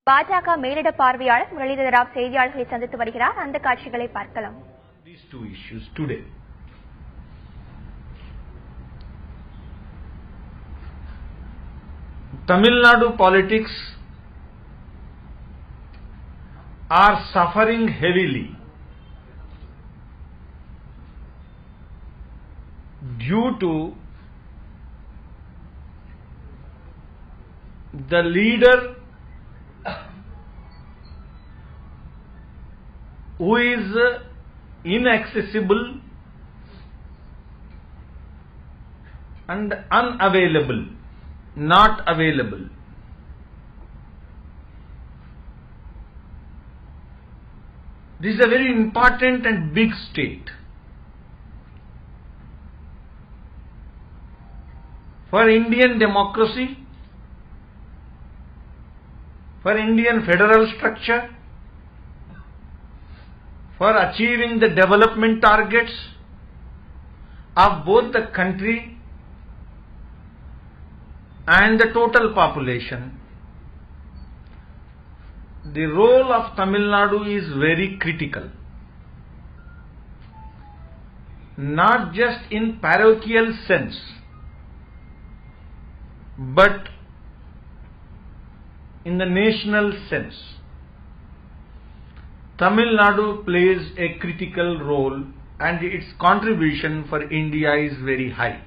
பாஜக மேலிட பார்வையாளர் முரளிதர ராவ் செய்தியாளர்களை சந்தித்து வருகிறார். அந்த காட்சிகளை பார்க்கலாம். These two issues today. Tamil Nadu politics are suffering heavily due to the leader who is inaccessible and unavailable, not available. This is a very important and big state. For Indian democracy, for Indian federal structure, for achieving the development targets of both the country and the total population, the role of Tamil Nadu is very critical. Not just in parochial sense, but in the national sense. Tamil Nadu plays a critical role and its contribution for India is very high.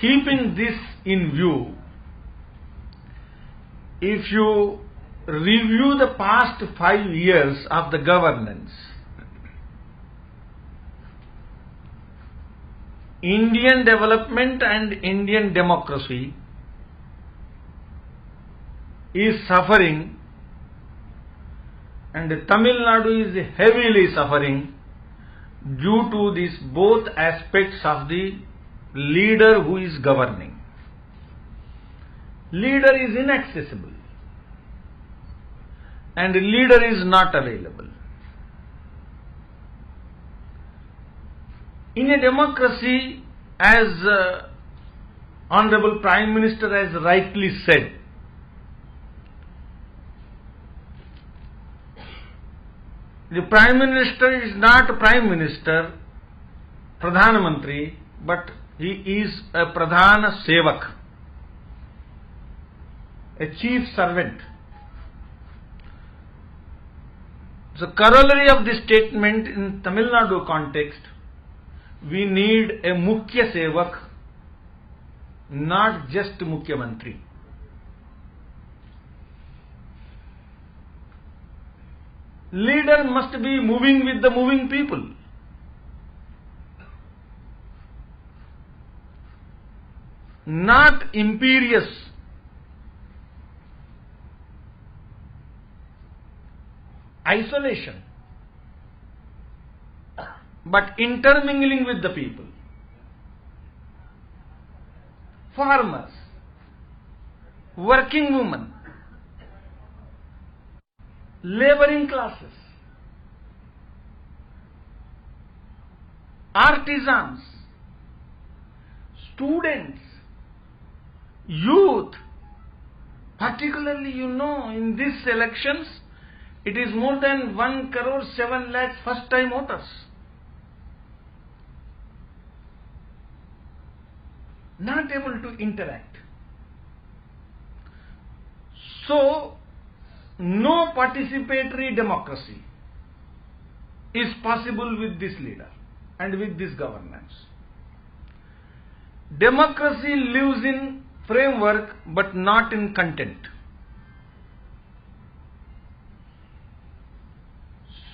Keeping this in view, if you review the past 5 years of the governance, Indian development and Indian democracy is suffering, and Tamil Nadu is heavily suffering due to these both aspects of the leader who is governing. Leader is inaccessible and leader is not available. In a democracy, as Honorable Prime Minister has rightly said, the Prime Minister is not a Prime Minister, Pradhan Mantri, but he is a Pradhana Sevak, a chief servant. So, corollary of this statement in Tamil Nadu context, we need a Mukhya Sevak, not just Mukhya Mantri. Leader must be moving with the moving people. Not imperious. Isolation. But intermingling with the people. Farmers, working women, laboring classes, artisans, students, youth, particularly in these elections, it is more than 1 crore 7 lakhs first time voters. Not able to interact. So, no participatory democracy is possible with this leader and with this governance. Democracy lives in framework but not in content.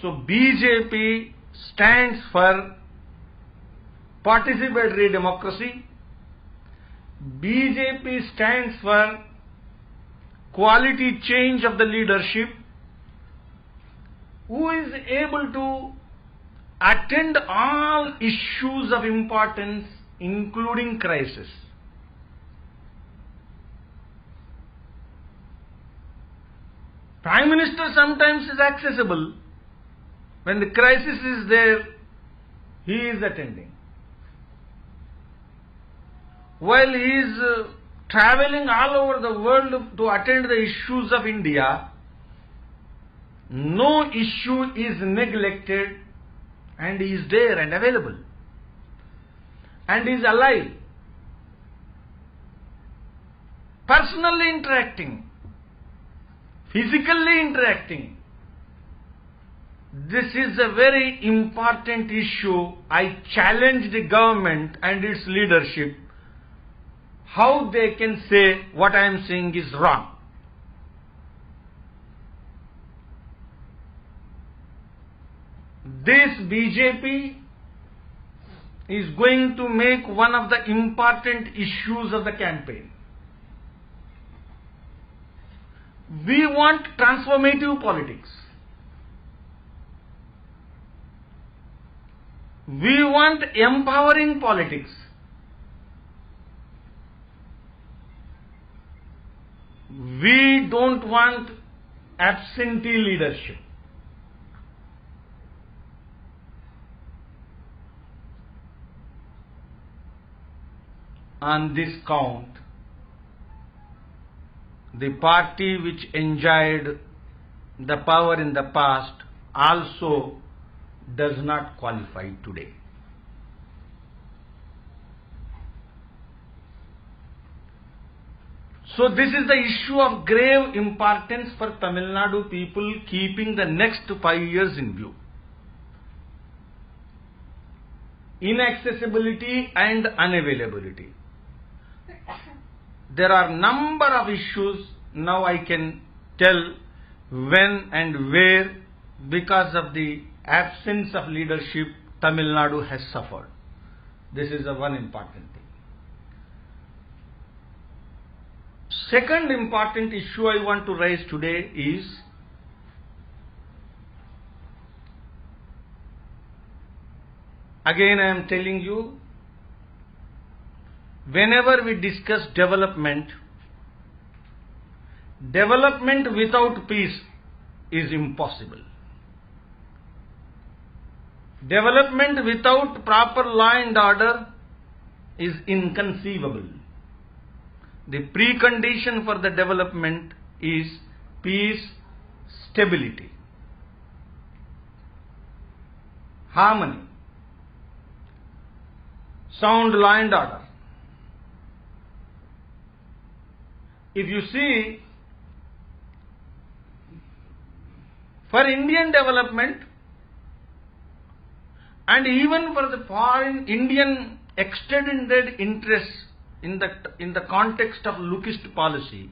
So BJP stands for participatory democracy. BJP stands for quality change of the leadership who is able to attend all issues of importance, including crisis. Prime Minister sometimes is accessible. When the crisis is there, he is attending. while he is traveling all over the world to attend the issues of India, no issue is neglected, and he is there and available, and he is alive, personally interacting, physically interacting. This is a very important issue. I challenge the government and its leadership how they can say what I am saying is wrong. This BJP is going to make one of the important issues of the campaign. We want transformative politics. We want empowering politics. We don't want absentee leadership. On this count, the party which enjoyed the power in the past also does not qualify today. So this is the issue of grave importance for Tamil Nadu people, keeping the next 5 years in view. Inaccessibility and unavailability. There are number of issues now I can tell when and where, because of the absence of leadership, Tamil Nadu has suffered. This is one important thing. Second important issue I want to raise today is again I am telling you, whenever we discuss development without peace is impossible. Development without proper law and order is inconceivable. The precondition for the development is peace, stability, harmony, sound law and order. If you see, for Indian development and even for the foreign Indian extended interests in the context of Lookist policy,